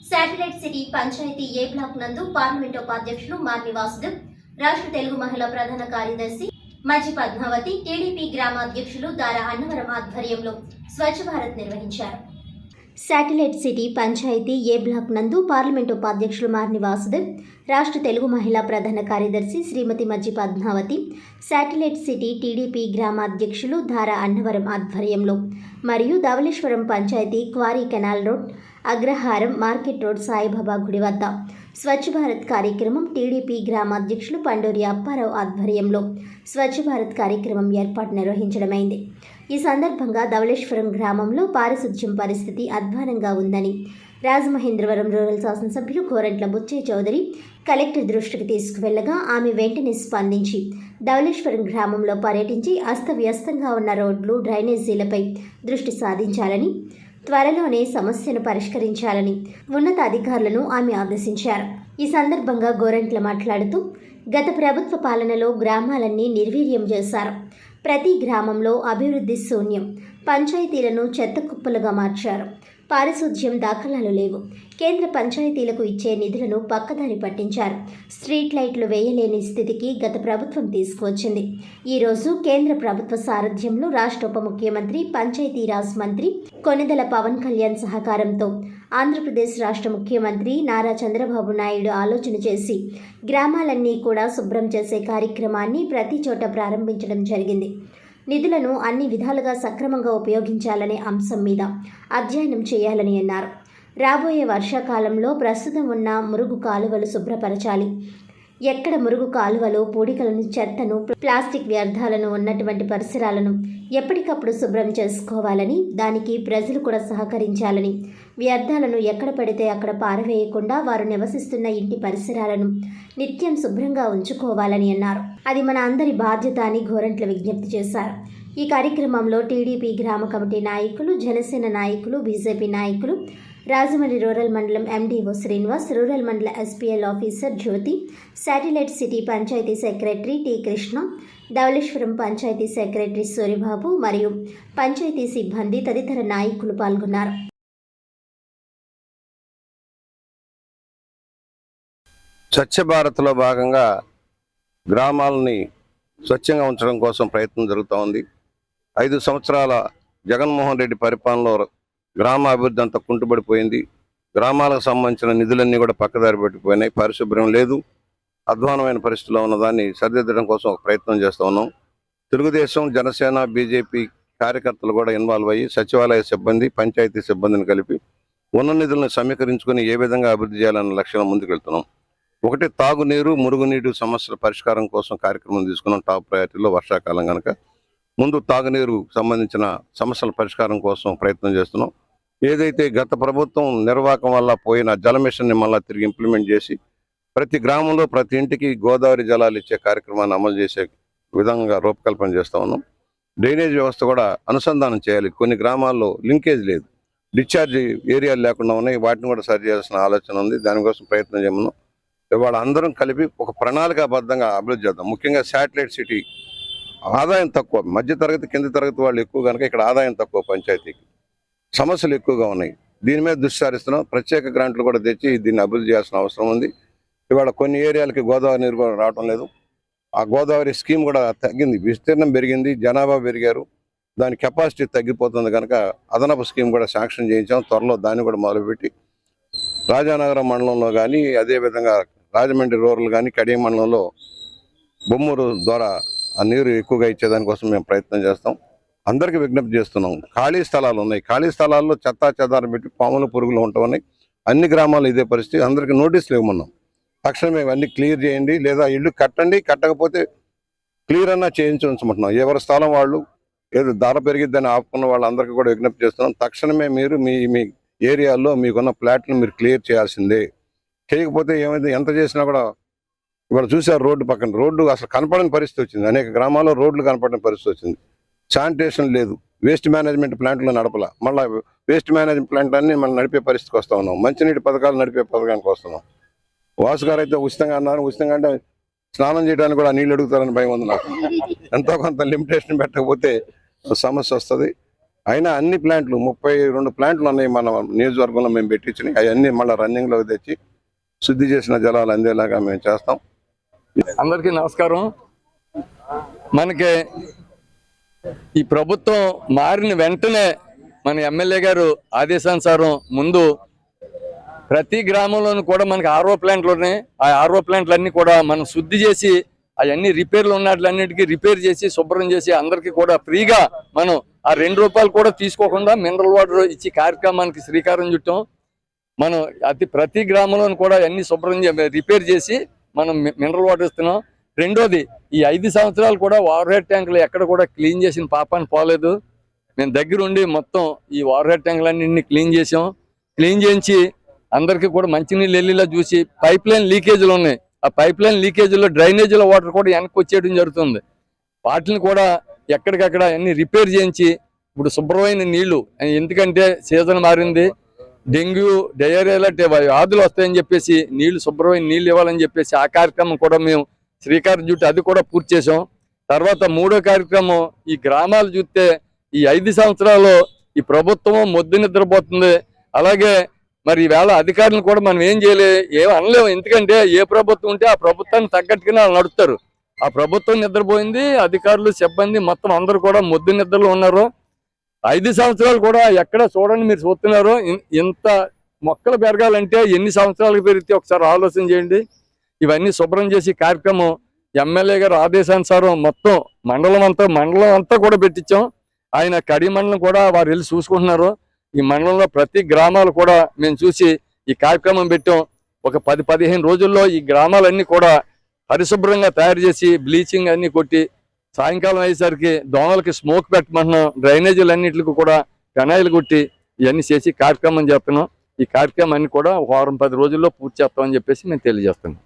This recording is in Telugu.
Satellite city panchayat A block నందు పార్లమెంట్ ఉపాధ్యక్షులు మార్ని వాసుదేవ్, రాష్ట్ర తెలుగు మహిళా ప్రధాన కార్యదర్శి మజ్జి పద్మావతి, టీడీపీ గ్రామాధ్యక్షులు దారా అన్నవరం ఆధ్వర్యంలో స్వచ్ఛ భారత్ నిర్వహించారు. Satellite city panchayat A block నందు పార్లమెంట్ ఉపాధ్యక్షులు మార్ని వాసుదేవ్, రాష్ట్ర తెలుగు మహిళా ప్రధాన కార్యదర్శి Shrimati Majji Padmavathi, satellite city TDP గ్రామాధ్యక్షులు దారా అన్నవరం ఆధ్వర్యంలో మరియు Dowleswaram panchayat quarry canal road, Agraharam market road Saibaba గుడి వద్ద స్వచ్ఛ భారత్ కార్యక్రమం టీడీపీ గ్రామాధ్యక్షులు పండూరి అప్పారావు ఆధ్వర్యంలో స్వచ్ఛ భారత్ కార్యక్రమం ఏర్పాటు నిర్వహించడమైంది. ఈ సందర్భంగా ధవళేశ్వరం గ్రామంలో పారిశుధ్యం పరిస్థితి అధ్వానంగా ఉందని రాజమహేంద్రవరం రూరల్ శాసనసభ్యులు కోరంట్ల బుచ్చయ్య చౌదరి కలెక్టర్ దృష్టికి తీసుకువెళ్లగా ఆమె వెంటనే స్పందించి ధవళేశ్వరం గ్రామంలో పర్యటించి అస్తవ్యస్తంగా ఉన్న రోడ్లు, డ్రైనేజీలపై దృష్టి సాధించాలని, త్వరలోనే సమస్యను పరిష్కరించాలని ఉన్నతాధికారులను ఆమె ఆదేశించారు. ఈ సందర్భంగా గోరంట్ల మాట్లాడుతూ, గత ప్రభుత్వ పాలనలో గ్రామాలన్నీ నిర్వీర్యం చేశారు. ప్రతి గ్రామంలో అభివృద్ధి శూన్యం. పంచాయతీలను చెత్త కుప్పలుగా మార్చారు. పారిశుధ్యం దాఖలాలు లేవు. కేంద్ర పంచాయతీలకు ఇచ్చే నిధులను పక్కదారి పట్టించారు. స్ట్రీట్ లైట్లు వేయలేని స్థితికి గత ప్రభుత్వం తీసుకువచ్చింది. ఈరోజు కేంద్ర ప్రభుత్వ సారథ్యంలో రాష్ట్ర ఉప ముఖ్యమంత్రి, పంచాయతీరాజ్ మంత్రి కొనిదెల పవన్ కళ్యాణ్ సహకారంతో ఆంధ్రప్రదేశ్ రాష్ట్ర ముఖ్యమంత్రి నారా చంద్రబాబు నాయుడు ఆలోచన చేసి గ్రామాలన్నీ కూడా శుభ్రం చేసే కార్యక్రమాన్ని ప్రతి చోట ప్రారంభించడం జరిగింది. నిధులను అన్ని విధాలుగా సక్రమంగా ఉపయోగించాలనే అంశం మీద అధ్యయనం చేయాలని అన్నారు. రాబోయే వర్షాకాలంలో ప్రస్తుతం ఉన్న మురుగు కాలువలు శుభ్రపరచాలి. ఎక్కడ మురుగు కాలువలు, పూడికలను, చెత్తను, ప్లాస్టిక్ వ్యర్థాలను ఉన్నటువంటి పరిసరాలను ఎప్పటికప్పుడు శుభ్రం చేసుకోవాలని, దానికి ప్రజలు కూడా సహకరించాలని, వ్యర్థాలను ఎక్కడ పడితే అక్కడ పారవేయకుండా వారు నివసిస్తున్న ఇంటి పరిసరాలను నిత్యం శుభ్రంగా ఉంచుకోవాలని అన్నారు. అది మన అందరి బాధ్యత అని గోరంట్ల విజ్ఞప్తి చేశారు. ఈ కార్యక్రమంలో టీడీపీ గ్రామ కమిటీ నాయకులు, జనసేన నాయకులు, బీజేపీ నాయకులు, రాజమండ్రి రూరల్ మండలం ఎండీఓ శ్రీనివాస్, రూరల్ మండల SPL officer Jyothi, satellite city panchayat secretary T Krishna, Dowleswaram panchayat secretary Suribabu మరియు పంచాయతీ సిబ్బంది తదితర నాయకులు పాల్గొన్నారు. స్వచ్ఛ భారత్లో భాగంగా గ్రామాలని స్వచ్ఛంగా ఉంచడం కోసం ప్రయత్నం జరుగుతూ ఉంది. 5 సంవత్సరాల జగన్మోహన్ రెడ్డి పరిపాలనలో గ్రామ అభివృద్ధి అంతా కుంటుపడిపోయింది. గ్రామాలకు సంబంధించిన నిధులన్నీ కూడా పక్కదారి పెట్టిపోయినాయి. పరిశుభ్రం లేదు. అధ్వానమైన పరిస్థితిలో ఉన్నదాన్ని సరిదిద్దడం కోసం ఒక ప్రయత్నం చేస్తూ ఉన్నాం. తెలుగుదేశం, జనసేన, బీజేపీ కార్యకర్తలు కూడా ఇన్వాల్వ్ అయ్యి సచివాలయ సిబ్బంది, పంచాయతీ సిబ్బందిని కలిపి ఉన్న నిధులను సమీకరించుకొని ఏ విధంగా అభివృద్ధి చేయాలన్న లక్ష్యంలో ముందుకు వెళ్తున్నాం. ఒకటి, తాగునీరు, మురుగునీరు సమస్యల పరిష్కారం కోసం కార్యక్రమం తీసుకున్నాం. టాప్ ప్రయారిటీలో వర్షాకాలం కనుక ముందు తాగునీరు సంబంధించిన సమస్యల పరిష్కారం కోసం ప్రయత్నం చేస్తున్నాం. ఏదైతే గత ప్రభుత్వం నిర్వాహకం వల్ల పోయిన జల మిషన్ని మళ్ళీ తిరిగి ఇంప్లిమెంట్ చేసి ప్రతి గ్రామంలో ప్రతి ఇంటికి గోదావరి జలాలు ఇచ్చే కార్యక్రమాన్ని అమలు చేసే విధంగా రూపకల్పన చేస్తూ ఉన్నాం. డ్రైనేజ్ వ్యవస్థ కూడా అనుసంధానం చేయాలి. కొన్ని గ్రామాల్లో లింకేజ్ లేదు, డిశ్చార్జ్ ఏరియాలు లేకుండా ఉన్నాయి. వాటిని కూడా సరి చేయాల్సిన ఆలోచన ఉంది. దానికోసం ప్రయత్నం చేయమన్నాం. ఇవాళ అందరం కలిపి ఒక ప్రణాళికాబద్ధంగా అభివృద్ధి చేద్దాం. ముఖ్యంగా శాటిలైట్ సిటీ ఆదాయం తక్కువ, మధ్యతరగతి, కింది తరగతి వాళ్ళు ఎక్కువ కనుక ఇక్కడ ఆదాయం తక్కువ, పంచాయతీకి సమస్యలు ఎక్కువగా ఉన్నాయి. దీని మీద దృష్టి సారిస్తున్నాం. ప్రత్యేక గ్రాంట్లు కూడా తెచ్చి దీన్ని అభివృద్ధి చేయాల్సిన అవసరం ఉంది. ఇవాళ కొన్ని ఏరియాలకి గోదావరి నీరు కూడా రావడం లేదు. ఆ గోదావరి స్కీమ్ కూడా తగ్గింది, విస్తీర్ణం పెరిగింది, జనాభా పెరిగారు, దాని కెపాసిటీ తగ్గిపోతుంది కనుక అదనపు స్కీమ్ కూడా శాంక్షన్ చేయించాం. త్వరలో దాన్ని కూడా మొదలుపెట్టి రాజానగరం మండలంలో కానీ, అదేవిధంగా రాజమండ్రి రూరల్ కానీ, కడియం మండలంలో బొమ్మూరు ద్వారా ఆ నీరు ఎక్కువగా ఇచ్చేదానికోసం మేము ప్రయత్నం చేస్తాం. అందరికీ విజ్ఞప్తి చేస్తున్నాం. ఖాళీ స్థలాలు ఉన్నాయి. ఖాళీ స్థలాల్లో చెత్తా చెదారం పెట్టి పాములు, పురుగులు ఉంటున్నాయి. అన్ని గ్రామాల్లో ఇదే పరిస్థితి. అందరికీ నోటీసులు ఇవ్వమన్నాం. తక్షణమే ఇవన్నీ క్లియర్ చేయండి, లేదా ఇల్లు కట్టండి, కట్టకపోతే క్లియర్ అన్నా చేయించి ఉంచమంటున్నాం. ఎవరి స్థలం వాళ్ళు, ఏదో ధర పెరిగిద్దని ఆపుకున్న వాళ్ళందరికీ కూడా విజ్ఞప్తి చేస్తున్నాం. తక్షణమే మీరు మీ ఏరియాలో మీకున్న ఫ్లాట్లను మీరు క్లియర్ చేయాల్సిందే. చేయకపోతే ఏమైంది, ఎంత చేసినా కూడా ఇవాళ చూసారు రోడ్డు పక్కన రోడ్డు అసలు కనపడని పరిస్థితి వచ్చింది. అనేక గ్రామాల్లో రోడ్లు కనపడని పరిస్థితి వచ్చింది. శానిటేషన్ లేదు. వేస్ట్ మేనేజ్మెంట్ ప్లాంట్లో నడపల. మళ్ళీ వేస్ట్ మేనేజ్మెంట్ ప్లాంట్ అన్ని మనం నడిపే పరిస్థితికి వస్తూ ఉన్నాం. మంచినీటి పథకాలు నడిపే పథకానికి వస్తున్నాం. వాసు గారు అయితే ఉచితంగా అన్నారు. ఉచితంగా అంటే స్నానం చేయడానికి కూడా నీళ్ళు అడుగుతారని భయం ఉంది నాకు. ఎంతో కొంత లిమిటేషన్ పెట్టకపోతే సమస్య వస్తుంది. అయినా అన్ని ప్లాంట్లు 32 ప్లాంట్లు ఉన్నాయి మన నియోజకవర్గంలో మేము పెట్టించినాయి. అవన్నీ మళ్ళీ రన్నింగ్లోకి తెచ్చి శుద్ధి చేసిన జలాలు అందేలాగా మేము చేస్తాం. అందరికీ నమస్కారం. మనకి ఈ ప్రభుత్వం మారిన వెంటనే మన ఎమ్మెల్యే గారు ఆదేశానుసారం ముందు ప్రతి గ్రామంలోనూ కూడా మనకి ఆర్ఓ ప్లాంట్లు ఉన్నాయి. ఆ ఆర్ఓ ప్లాంట్లన్నీ కూడా మనం శుద్ధి చేసి అవన్నీ రిపేర్లు ఉన్నట్లన్నిటికీ రిపేర్ చేసి శుభ్రం చేసి అందరికీ కూడా ఫ్రీగా మనం ఆ ₹2 కూడా తీసుకోకుండా మినరల్ వాటర్ ఇచ్చి కార్యక్రమానికి శ్రీకారం చుట్టాం. మనం ప్రతి గ్రామంలోనూ కూడా అన్ని శుభ్రం రిపేర్ చేసి మనం మినరల్ వాటర్ ఇస్తున్నాం. రెండోది, ఈ 5 సంవత్సరాలు కూడా వాటర్ హెడ్ ట్యాంకులు ఎక్కడ కూడా క్లీన్ చేసిన పాపాన్ని పోలేదు. మేము దగ్గరుండి మొత్తం ఈ వాటర్ హెడ్ ట్యాంకులన్నింటినీ క్లీన్ చేసాం. క్లీన్ చేయించి అందరికీ కూడా మంచినీళ్ళు వెళ్ళేలా చూసి పైప్ లైన్ లీకేజీలు ఉన్నాయి. ఆ పైప్ లైన్ లీకేజీలో డ్రైనేజీల వాటర్ కూడా వెనక్కి వచ్చేయడం జరుగుతుంది. వాటిని కూడా ఎక్కడికక్కడ అన్ని రిపేర్ చేయించి ఇప్పుడు శుభ్రమైన నీళ్లు, ఎందుకంటే సీజన్ మారింది, డెంగ్యూ డయేరియా లాంటి వ్యాధులు వస్తాయని చెప్పేసి నీళ్లు శుభ్రమైన నీళ్లు ఇవ్వాలని చెప్పేసి ఆ కార్యక్రమం కూడా మేము శ్రీకారం చుట్టి అది కూడా పూర్తి చేసాం. తర్వాత మూడో కార్యక్రమం, ఈ గ్రామాలు చూస్తే ఈ 5 సంవత్సరాలు ఈ ప్రభుత్వం మొద్దు నిద్రపోతుంది. అలాగే మరి ఈవేళ అధికారులను కూడా మనం ఏం అనలేము. ఎందుకంటే ఏ ప్రభుత్వం ఉంటే ఆ ప్రభుత్వానికి తగ్గట్టుగానే వాళ్ళు నడుపుతారు. ఆ ప్రభుత్వం నిద్రపోయింది, అధికారులు సిబ్బంది మొత్తం అందరూ కూడా మొద్దు నిద్రలో ఉన్నారు. 5 సంవత్సరాలు కూడా ఎక్కడ చూడండి, మీరు చూస్తున్నారు. ఇంత మొక్కలు పెరగాలంటే ఎన్ని సంవత్సరాలకు పెరిగితే ఒకసారి ఆలోచన చేయండి. ఇవన్నీ శుభ్రం చేసి కార్యక్రమం ఎమ్మెల్యే గారు ఆదేశానుసారం మొత్తం మండలం అంతా కూడా పెట్టించాం. ఆయన కడి మండలం కూడా వారు వెళ్ళి చూసుకుంటున్నారు. ఈ మండలంలో ప్రతి గ్రామాలు కూడా మేము చూసి ఈ కార్యక్రమం పెట్టాం. ఒక 10-15 రోజుల్లో ఈ గ్రామాలన్నీ కూడా పరిశుభ్రంగా తయారు చేసి బ్లీచింగ్ అన్ని కొట్టి సాయంకాలం అయ్యేసరికి దోమలకి స్మోక్ పెట్టమంటున్నాం. డ్రైనేజీలు అన్నింటికి కూడా ఫెనాయిల్ కొట్టి ఇవన్నీ చేసి కార్యక్రమం చేస్తున్నాం. ఈ కార్యక్రమాన్ని కూడా 1 వారం 10 రోజుల్లో పూర్తి చేస్తామని చెప్పేసి మేము తెలియజేస్తున్నాం.